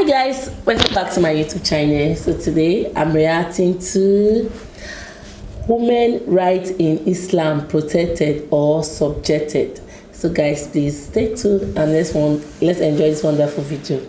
Hi guys, welcome back to my YouTube channel. So today I'm reacting to women rights in Islam protected or subjected. So guys, please stay tuned and let's enjoy this wonderful video.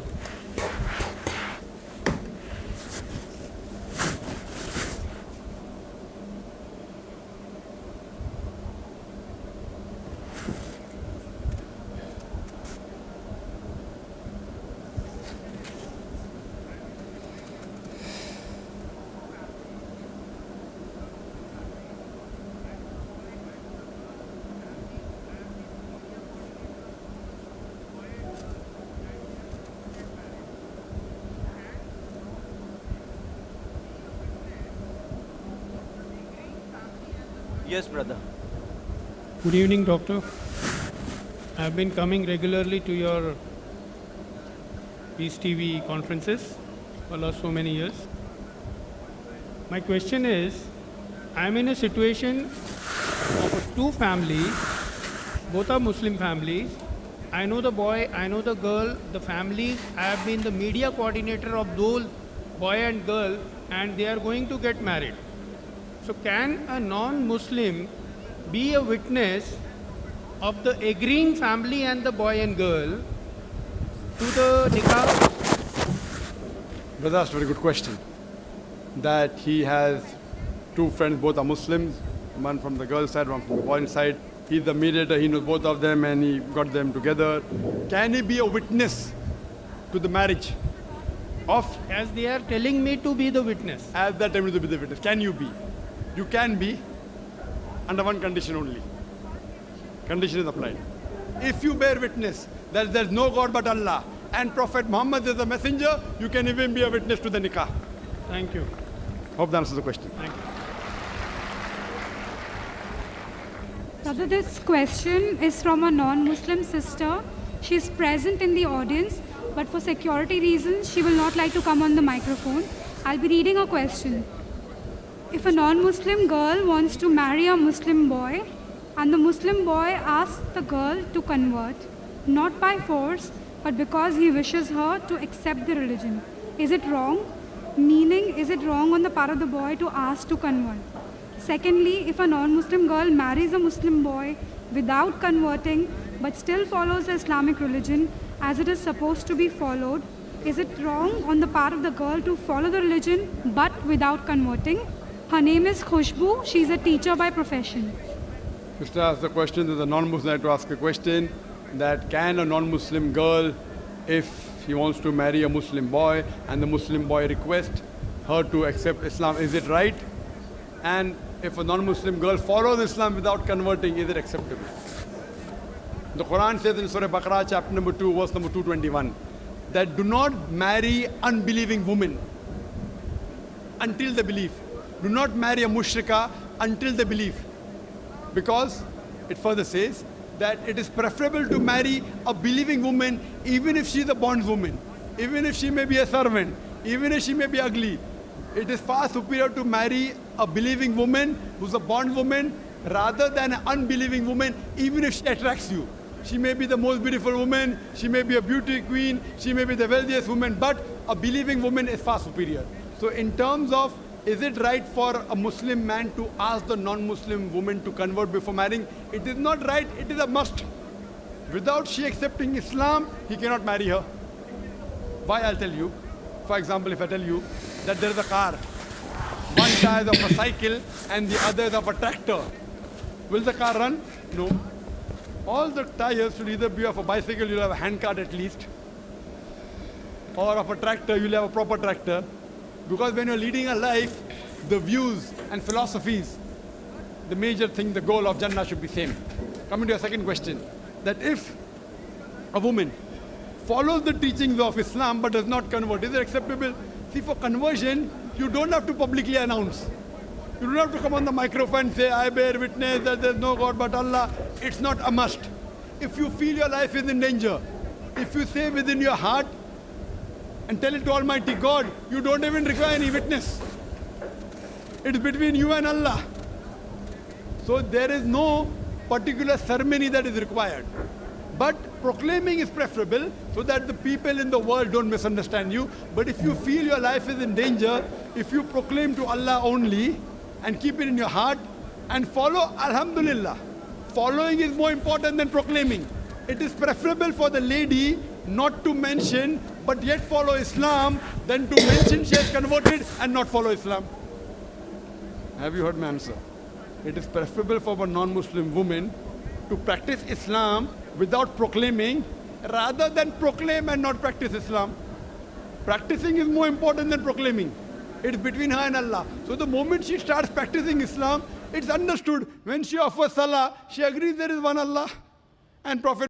Yes, brother. Good evening, doctor. I've been coming regularly to your Peace TV conferences for last so many years. My question is, I'm in a situation of two families, both are Muslim families. I know the boy, I know the girl, the families. I have been the media coordinator of those boy and girl, and they are going to get married. So can a non-Muslim be a witness of the agreeing family and the boy and girl to the nikah? Brother asked a very good question. That he has two friends, both are Muslims, one from the girl side, one from the boy side. He's the mediator, he knows both of them and he got them together. Can he be a witness to the marriage of? As they are telling me to be the witness. At that time to be the witness. Can you be? You can be under one condition only. Condition is applied. If you bear witness that there is no God but Allah and Prophet Muhammad is the messenger, you can even be a witness to the nikah. Thank you. Hope that answers the question. Thank you. Brother, this question is from a non-Muslim sister. She is present in the audience, but for security reasons, she will not like to come on the microphone. I'll be reading a question. If a non-Muslim girl wants to marry a Muslim boy, and the Muslim boy asks the girl to convert, not by force, but because he wishes her to accept the religion, is it wrong? Meaning, is it wrong on the part of the boy to ask to convert? Secondly, if a non-Muslim girl marries a Muslim boy without converting, but still follows the Islamic religion as it is supposed to be followed, is it wrong on the part of the girl to follow the religion but without converting? Her name is Khushbu. She's a teacher by profession. Sister asked the question, there's a non-Muslim like to ask a question, that can a non-Muslim girl, if he wants to marry a Muslim boy and the Muslim boy requests her to accept Islam, is it right? And if a non-Muslim girl follows Islam without converting, is it acceptable? The Quran says in Surah Baqarah chapter number 2, verse number 221, that do not marry unbelieving women until they believe. Do not marry a mushrika until they believe. Because it further says that it is preferable to marry a believing woman even if she is a bondwoman, even if she may be a servant, even if she may be ugly. It is far superior to marry a believing woman who's a bondwoman rather than an unbelieving woman, even if she attracts you. She may be the most beautiful woman, she may be a beauty queen, she may be the wealthiest woman, but a believing woman is far superior. So in terms of, is it right for a Muslim man to ask the non-Muslim woman to convert before marrying? It is not right, it is a must. Without she accepting Islam, he cannot marry her. Why? I'll tell you. For example, if I tell you that there is a car, one tire is of a cycle and the other is of a tractor, will the car run? No. All the tires should either be of a bicycle, you'll have a handcart at least, or of a tractor, you'll have a proper tractor. Because when you're leading a life, the views and philosophies, the major thing, the goal of Jannah should be same. Coming to your second question, that if a woman follows the teachings of Islam but does not convert, is it acceptable? See, for conversion, you don't have to publicly announce. You don't have to come on the microphone and say, I bear witness that there is no God but Allah. It's not a must. If you feel your life is in danger, if you say within your heart and tell it to Almighty God, you don't even require any witness. It's between you and Allah. So there is no particular ceremony that is required. But proclaiming is preferable so that the people in the world don't misunderstand you. But if you feel your life is in danger, if you proclaim to Allah only and keep it in your heart and follow, Alhamdulillah. Following is more important than proclaiming. It is preferable for the lady not to mention but yet follow Islam than to mention she has converted and not follow Islam. Have you heard my answer? It is preferable for a non-Muslim woman to practice Islam without proclaiming rather than proclaim and not practice Islam. Practicing is more important than proclaiming. It's between her and Allah. So the moment she starts practicing Islam, it's understood. When she offers salah, she agrees there is one Allah and Prophet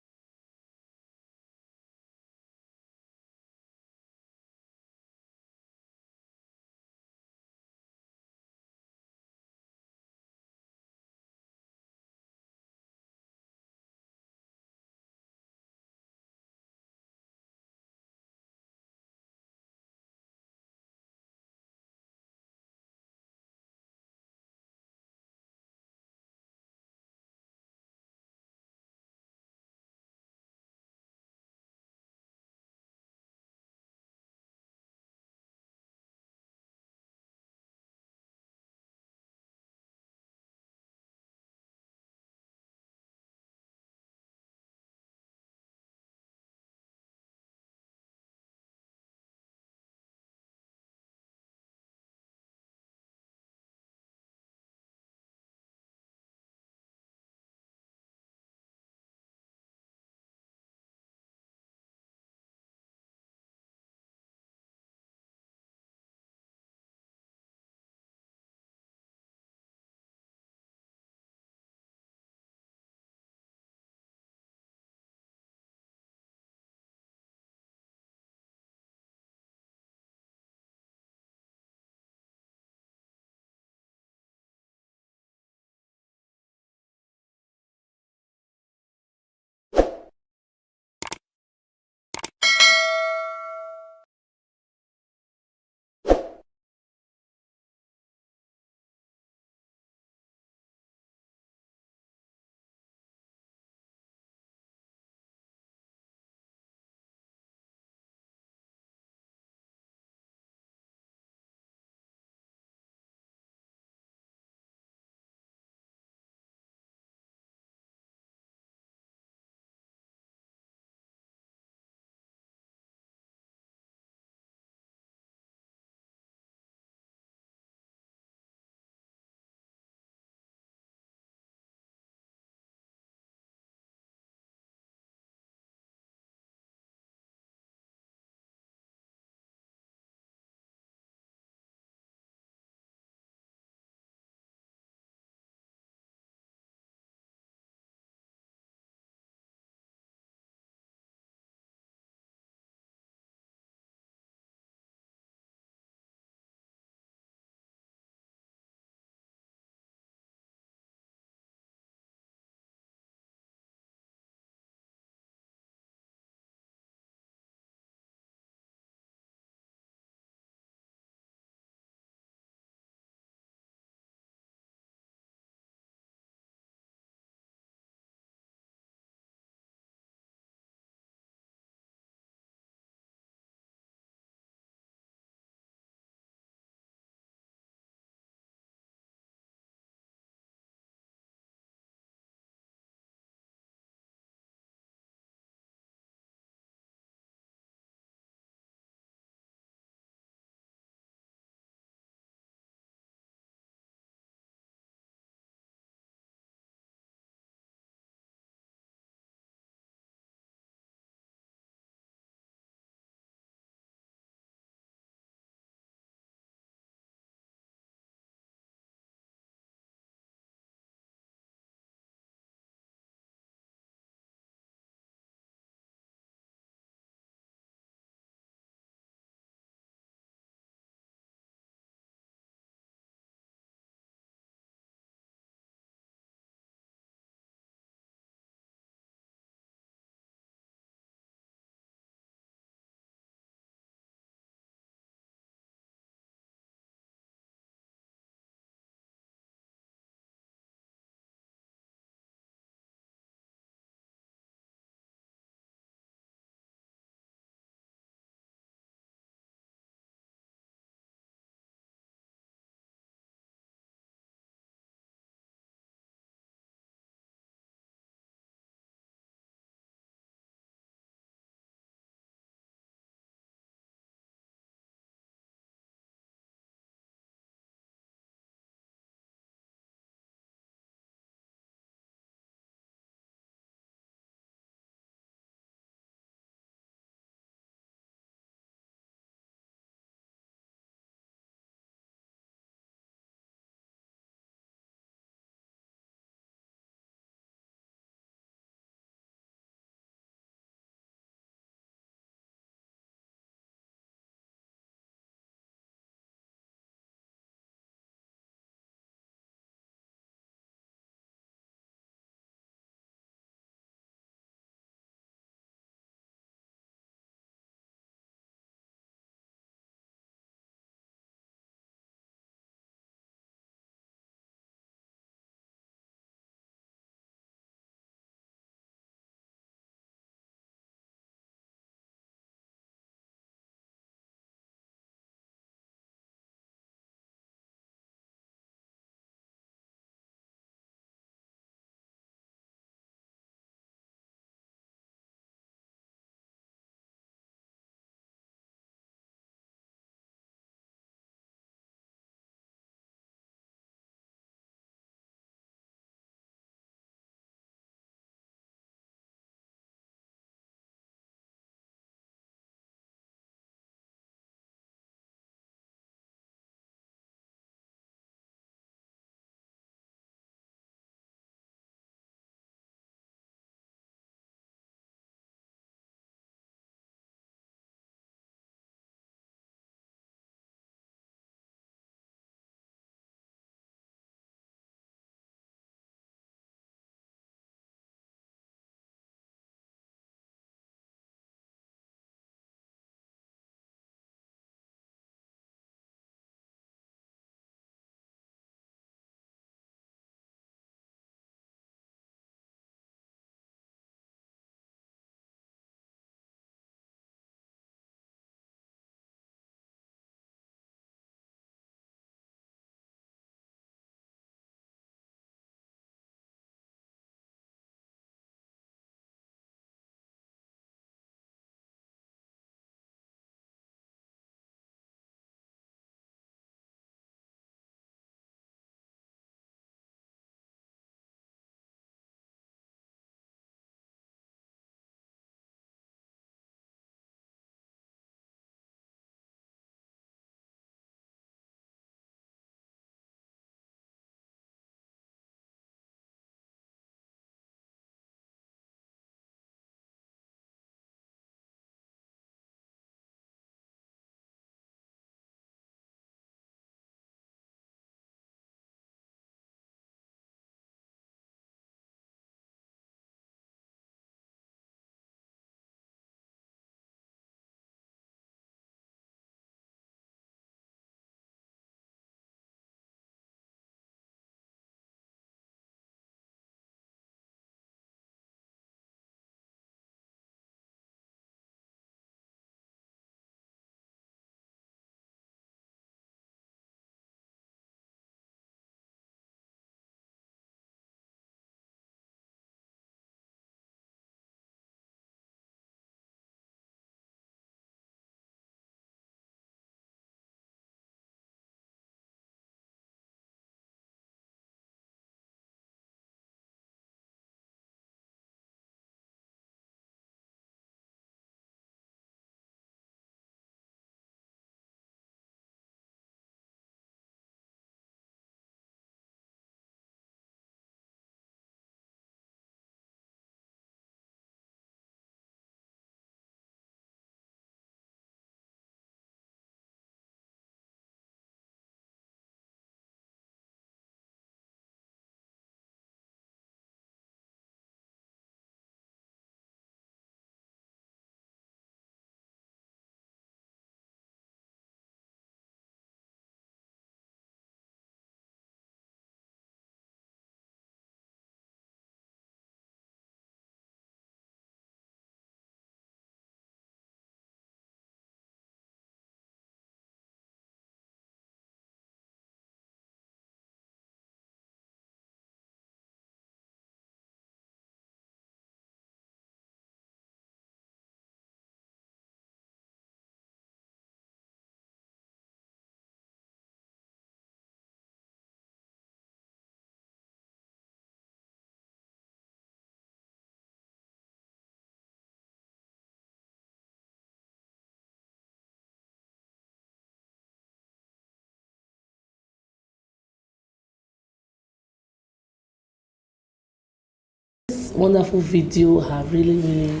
wonderful video have really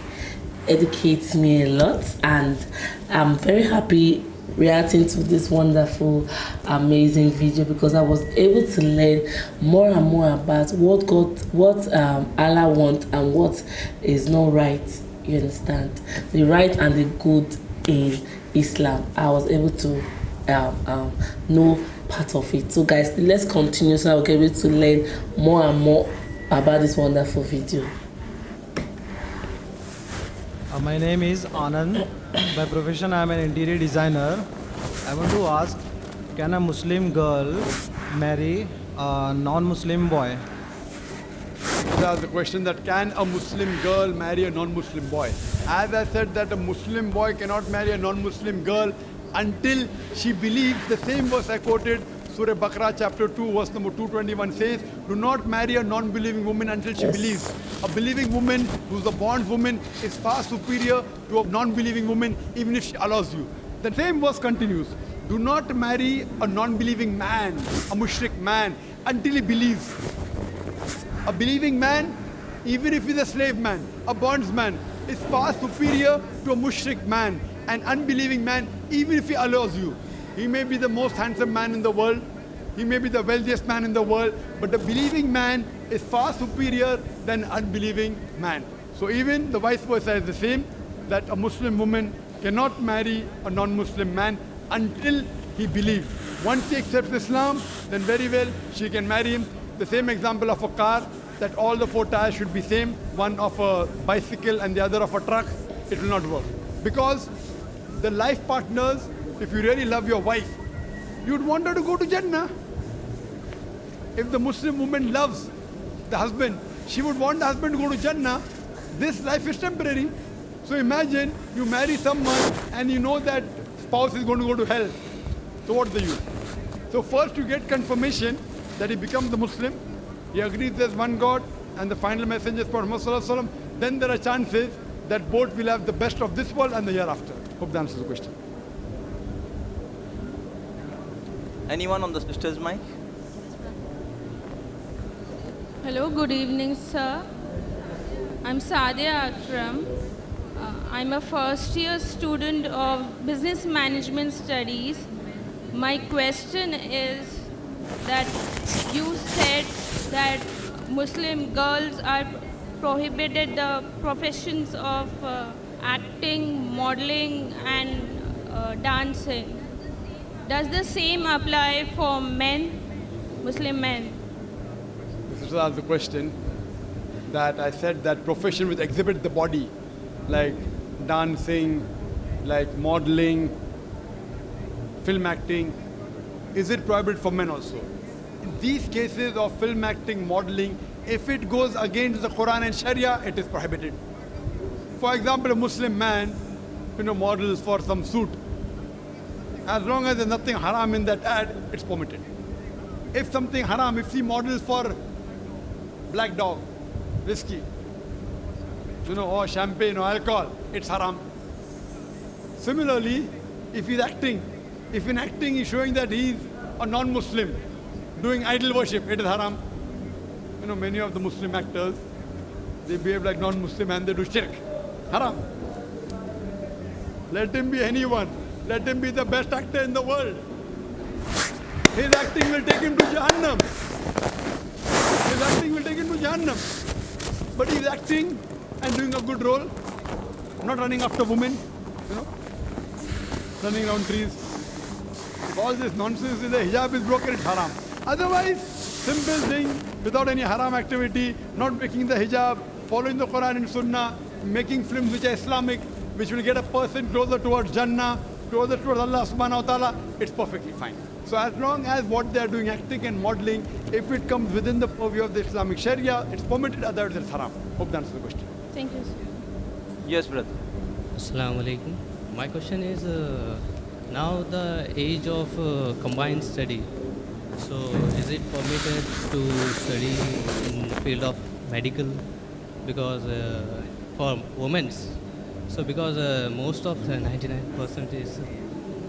educates me a lot, and I'm very happy reacting to this wonderful, amazing video, because I was able to learn more and more about what Allah wants and what is not right. You understand? The right and the good in Islam. I was able to know part of it. So guys, let's continue so I'll get able to learn more and more about this wonderful video. My name is Anand. By profession, I am an interior designer. I want to ask, can a Muslim girl marry a non-Muslim boy? That's the question, that can a Muslim girl marry a non-Muslim boy? As I said, that a Muslim boy cannot marry a non-Muslim girl until she believes. The same verse I quoted, Surah Baqarah chapter 2 verse number 221 says, do not marry a non-believing woman until she believes. A believing woman who's a bondwoman is far superior to a non-believing woman, even if she allows you. The same verse continues, do not marry a non-believing man, a mushrik man, until he believes. A believing man, even if he's a slave man, a bondsman, is far superior to a mushrik man. An unbelieving man, even if he allows you. He may be the most handsome man in the world, he may be the wealthiest man in the world, but a believing man is far superior than an unbelieving man. So even the vice versa is the same, that a Muslim woman cannot marry a non-Muslim man until he believes. Once he accepts Islam, then very well she can marry him. The same example of a car, that all the four tires should be same, one of a bicycle and the other of a truck, it will not work. Because the life partners, if you really love your wife, you'd want her to go to Jannah. If the Muslim woman loves the husband, she would want the husband to go to Jannah. This life is temporary. So imagine you marry someone and you know that spouse is going to go to hell. So what's the use? So first you get confirmation that he becomes a Muslim, he agrees there's one God and the final messenger is Prophet Muhammad Sallallahu Alaihi Wasallam, then there are chances that both will have the best of this world and the hereafter. Hope that answers the question. Anyone on the sister's mic? Hello, good evening, sir. I'm Sadia Akram. I'm a first year student of Business Management Studies. My question is that you said that Muslim girls are prohibited the professions of acting, modeling and dancing. Does the same apply for men, Muslim men? This is the question, that I said that profession which exhibit the body, like dancing, like modeling, film acting, is it prohibited for men also? In these cases of film acting, modeling, if it goes against the Quran and Sharia, it is prohibited. For example, a Muslim man, models for some suit. As long as there's nothing haram in that ad, it's permitted. If something haram, if he models for black dog, whiskey, or champagne or alcohol, it's haram. Similarly, if he's acting, if in acting he's showing that he's a non-Muslim, doing idol worship, it is haram. Many of the Muslim actors, they behave like non-Muslim and they do shirk. Haram. Let him be anyone. Let him be the best actor in the world. His acting will take him to Jahannam. His acting will take him to Jahannam. But he's acting and doing a good role, not running after women, running around trees. If all this nonsense is the hijab is broken, it's haram. Otherwise, simple thing, without any haram activity, not breaking the hijab, following the Quran and Sunnah, making films which are Islamic, which will get a person closer towards Jannah, closer towards Allah subhanahu wa ta'ala, it's perfectly fine. So as long as what they are doing, acting and modeling, if it comes within the purview of the Islamic Sharia, it's permitted, otherwise it's haram. Hope that answers the question. Thank you, sir. Yes, brother. Assalamu alaikum. My question is, now the age of combined study. So is it permitted to study in the field of medical? Because for women, so because most of the 99% is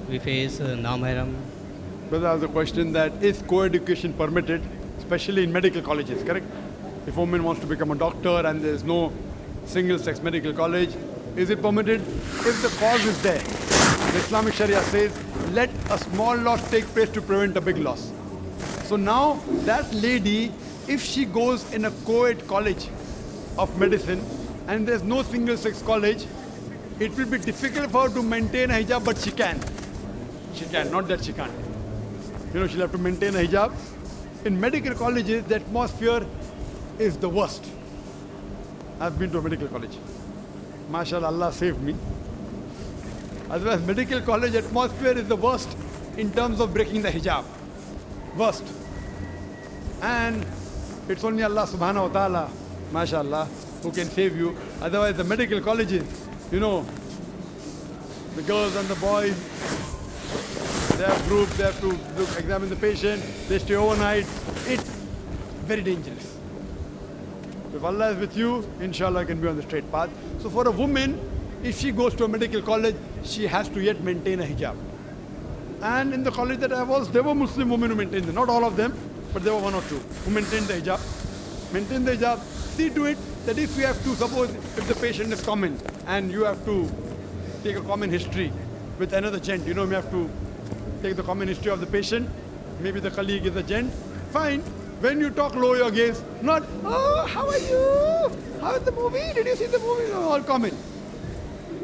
we face non-mahram. Brother asked the question that is co-education permitted, especially in medical colleges, correct? If a woman wants to become a doctor and there's no single-sex medical college, is it permitted? If the cause is there, the Islamic Sharia says, let a small loss take place to prevent a big loss. So now that lady, if she goes in a co-ed college of medicine and there's no single-sex college, it will be difficult for her to maintain a hijab, but she can. She can, not that she can't. You know, she'll have to maintain a hijab. In medical colleges, the atmosphere is the worst. I've been to a medical college. MashaAllah, Allah saved me. Otherwise, medical college atmosphere is the worst in terms of breaking the hijab. Worst. And it's only Allah subhanahu wa ta'ala, MashaAllah, who can save you. Otherwise, the medical colleges, you know, the girls and the boys, they have groups, they have to examine the patient, they stay overnight. It's very dangerous. If Allah is with you, inshallah, you can be on the straight path. So for a woman, if she goes to a medical college, she has to yet maintain a hijab. And in the college that I was, there were Muslim women who maintained it. Not all of them, but there were one or two who maintained the hijab. Maintain the hijab. See to it that if you have to, suppose if the patient is common and you have to take a common history with another gent, you know, you have to take the common history of the patient, maybe the colleague is a gent, fine. When you talk, lower your gaze, not, oh, how are you? How is the movie? Did you see the movie? No, all common.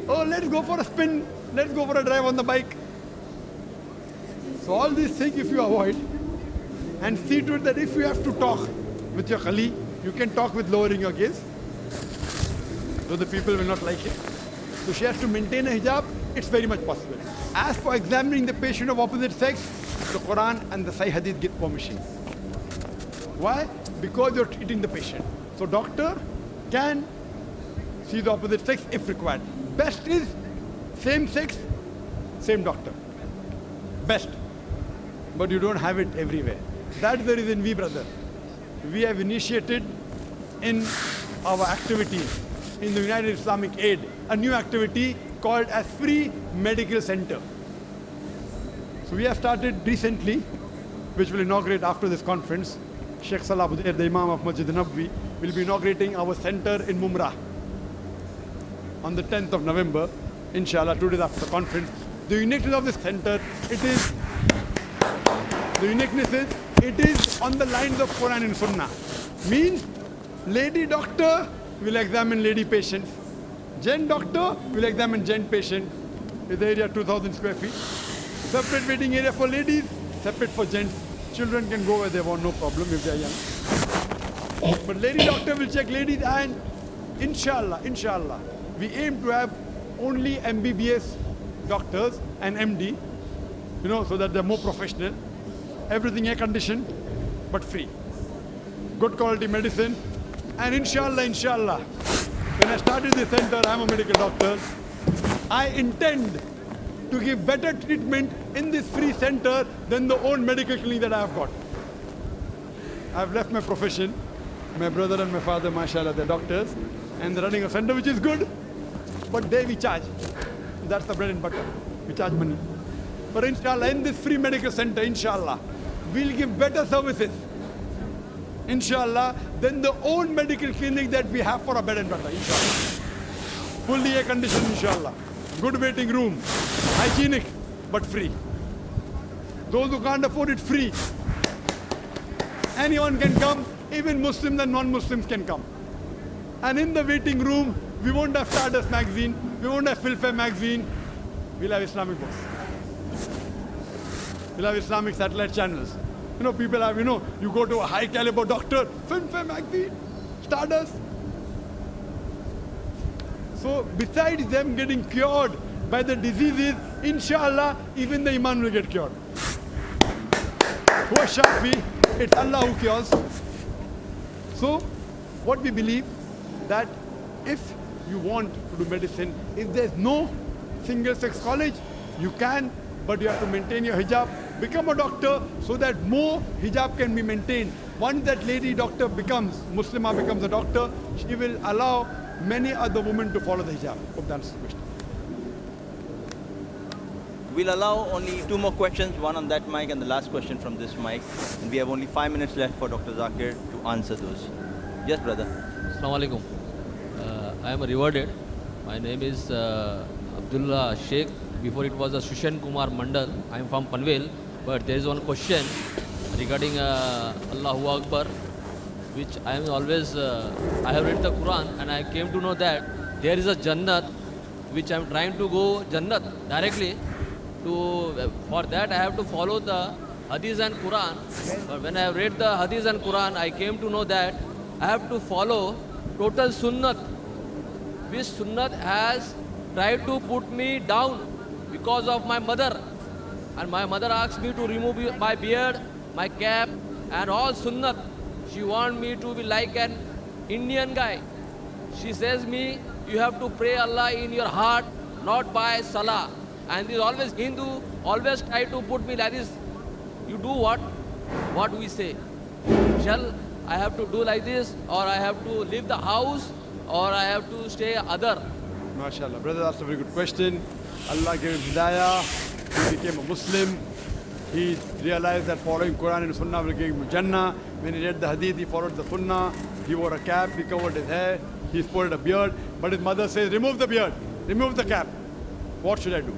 Oh, let's go for a spin. Let's go for a drive on the bike. So all these things if you avoid and see to it that if you have to talk with your colleague, you can talk with lowering your gaze. So the people will not like it. So she has to maintain a hijab. It's very much possible. As for examining the patient of opposite sex, the Quran and the Sahih Hadith give permission. Why? Because you're treating the patient. So doctor can see the opposite sex if required. Best is same sex, same doctor. Best. But you don't have it everywhere. That's the reason we have initiated in our activities in the United Islamic Aid, a new activity called as Free Medical Center. So we have started recently, which will inaugurate after this conference. Sheikh Salah Budair, the Imam of Masjid Nabwi, will be inaugurating our center in Mumrah on the 10th of November, inshallah, 2 days after the conference. The uniqueness of this center, it is on the lines of Quran and Sunnah. Means, lady doctor will examine lady patients. Gent doctor will examine gent patient. Is the area 2,000 square feet. Separate waiting area for ladies, separate for gents. Children can go where they want, no problem if they are young. But lady doctor will check ladies and inshallah, we aim to have only MBBS doctors and MD, you know, so that they're more professional. Everything air conditioned, but free. Good quality medicine. And inshallah, when I started this center, I'm a medical doctor. I intend to give better treatment in this free center than the own medical clinic that I have got. I've left my profession. My brother and my father, mashallah, they're doctors. And they're running a center which is good. But there we charge. That's the bread and butter. We charge money. But inshallah, in this free medical center, inshallah, we'll give better services, inshallah, than the own medical clinic that we have for a bread and butter, inshallah. Fully air conditioned, inshallah. Good waiting room. Hygienic, but free. Those who can't afford it, free. Anyone can come, even Muslims and non-Muslims can come. And in the waiting room, we won't have Stardust magazine, we won't have Filmfare magazine, we'll have Islamic books. We'll have Islamic satellite channels. You know, people have, you know, you go to a high caliber doctor, Filmfare magazine, Stardust. So besides them getting cured by the diseases, inshallah, even the iman will get cured. Huwa Shafi, it's Allah who cures. So, what we believe, that if you want to do medicine, if there's no single-sex college, you can, but you have to maintain your hijab. Become a doctor so that more hijab can be maintained. Once that lady doctor becomes, Muslimah becomes a doctor, she will allow many other women to follow the hijab. Hope that answers the question. We'll allow only 2 more questions, one on that mic and the last question from this mic. And we have only 5 minutes left for Dr. Zakir to answer those. Yes, brother. Assalamu alaikum. I am rewarded. My name is Abdullah Sheikh. Before it was a Shushan Kumar Mandal. I am from Panvel. But there is one question regarding Allahu Akbar, which I am always, I have read the Quran and I came to know that there is a Jannat, which I am trying to go Jannat directly. For that I have to follow the Hadith and Quran. But when I have read the Hadith and Quran, I came to know that I have to follow total Sunnat, which Sunnat has tried to put me down because of my mother. And my mother asked me to remove my beard, my cap, and all Sunnat. She wants me to be like an Indian guy. She says me, you have to pray Allah in your heart, not by Salah. And this always Hindu always try to put me like this. You do what? What we say. Shall I have to do like this, or I have to leave the house, or I have to stay other? MashaAllah. Brother, that's a very good question. Allah gave him hidayah. He became a Muslim. He realized that following Quran and Sunnah will give him Jannah. When he read the Hadith, he followed the Sunnah. He wore a cap, he covered his hair, he sported a beard. But his mother says, remove the beard, remove the cap. What should I do?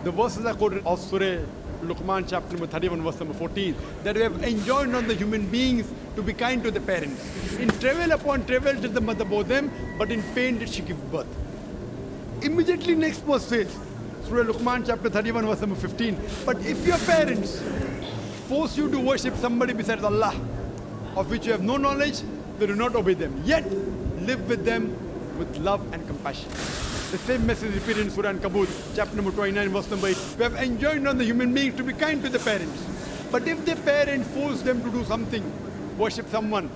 The verses are quoted of Surah Luqman chapter number 31 verse number 14, that we have enjoined on the human beings to be kind to the parents. In travail upon travail did the mother bore them, but in pain did she give birth. Immediately next verse says, Surah Luqman chapter 31 verse number 15, but if your parents force you to worship somebody besides Allah, of which you have no knowledge, then do not obey them. Yet live with them with love and compassion. The same message repeated in Surah An-Kabut, chapter number 29, verse number 8. We have enjoined on the human beings to be kind to the parents. But if the parent force them to do something, worship someone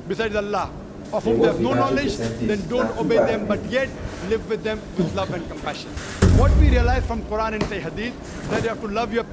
besides Allah, of whom they have no knowledge, then don't obey them, but yet live with them with love and compassion. What we realize from Quran and say Hadith, that you have to love your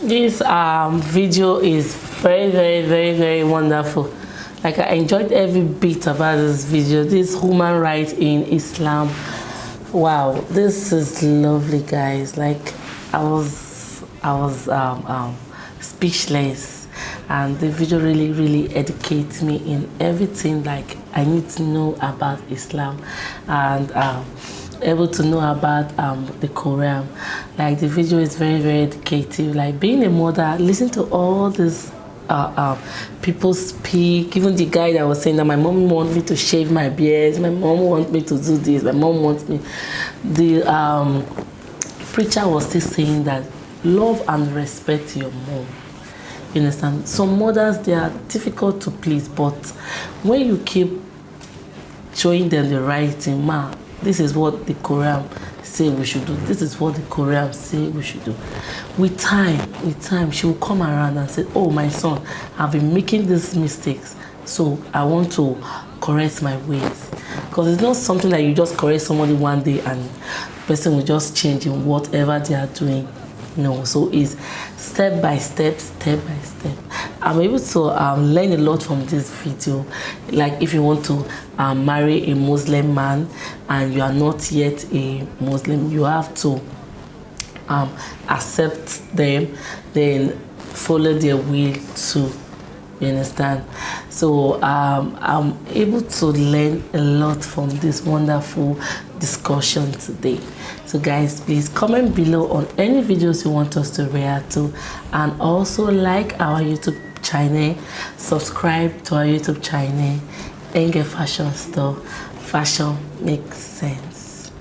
This video is very wonderful. Like, I enjoyed every bit about this video. This human rights in Islam. Wow, this is lovely, guys. Like, I was speechless, and the video really educates me in everything like I need to know about Islam, and able to know about the Quran. Like, the video is very educative. Like, being a mother, listen to all this people speak. Even the guy that was saying that my mom wants me to shave my beard, my mom wants me to do this, my mom wants me. The preacher was still saying that love and respect your mom. You understand? Some mothers, they are difficult to please, but when you keep showing them the right thing, ma, this is what the Quran say we should do. This is what the Quran say we should do. With time, she will come around and say, oh, my son, I've been making these mistakes, so I want to correct my ways. Because it's not something that you just correct somebody one day and the person will just change in whatever they are doing. No, so it's step by step, step by step. I'm able to learn a lot from this video. Like if you want to marry a Muslim man and you are not yet a Muslim, you have to accept them, then follow their will too. You understand? So I'm able to learn a lot from this wonderful discussion today. So guys, please comment below on any videos you want us to react to, and also like our YouTube channel, subscribe to our YouTube channel, Ngal Fashion Store. Fashion makes sense.